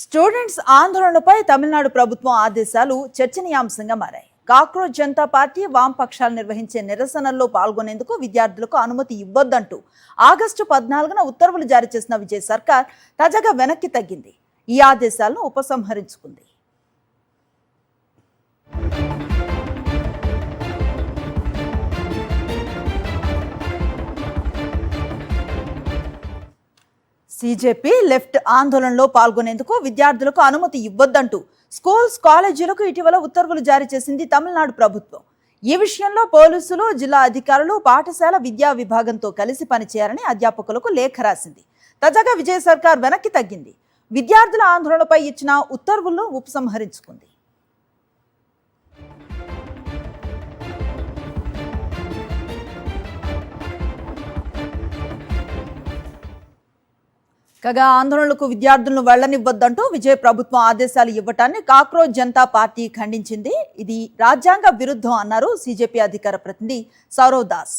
Students ఆందోళనపై Tamil Nadu ప్రభుత్వం ఆదేశాలు చర్చనీయాంశంగా మారాయి. కాక్రోచ్ జనతా పార్టీ వామపక్షాలు నిర్వహించే నిరసనల్లో పాల్గొనేందుకు విద్యార్థులకు అనుమతి ఇవ్వొద్దంటూ ఆగస్టు 14న ఉత్తర్వులు జారీ చేసిన విజయ్ సర్కార్ తాజాగా వెనక్కి తగ్గింది. ఈ ఆదేశాలను ఉపసంహరించుకుంది. సీజేపీ లెఫ్ట్ ఆందోళనలో పాల్గొనేందుకు విద్యార్థులకు అనుమతి ఇవ్వొద్దంటూ స్కూల్స్ కాలేజీలకు ఇటీవల ఉత్తర్వులు జారీ చేసింది తమిళనాడు ప్రభుత్వం. ఈ విషయంలో పోలీసులు, జిల్లా అధికారులు పాఠశాల విద్యా విభాగంతో కలిసి పనిచేయాలని అధ్యాపకులకు లేఖ రాసింది. తాజాగా విజయ్ సర్కార్ వెనక్కి తగ్గింది. విద్యార్థుల ఆందోళనపై ఇచ్చిన ఉత్తర్వులను ఉపసంహరించుకుంది. కాగా ఆందోళనలకు విద్యార్థులను వెళ్లనివ్వొద్దంటూ విజయ్ ప్రభుత్వం ఆదేశాలు ఇవ్వటాన్ని కాక్రోచ్ జనతా పార్టీ ఖండించింది. ఇది రాజ్యాంగ విరుద్ధం అన్నారు సీజేపీ అధికార ప్రతినిధి సౌరవ్ దాస్.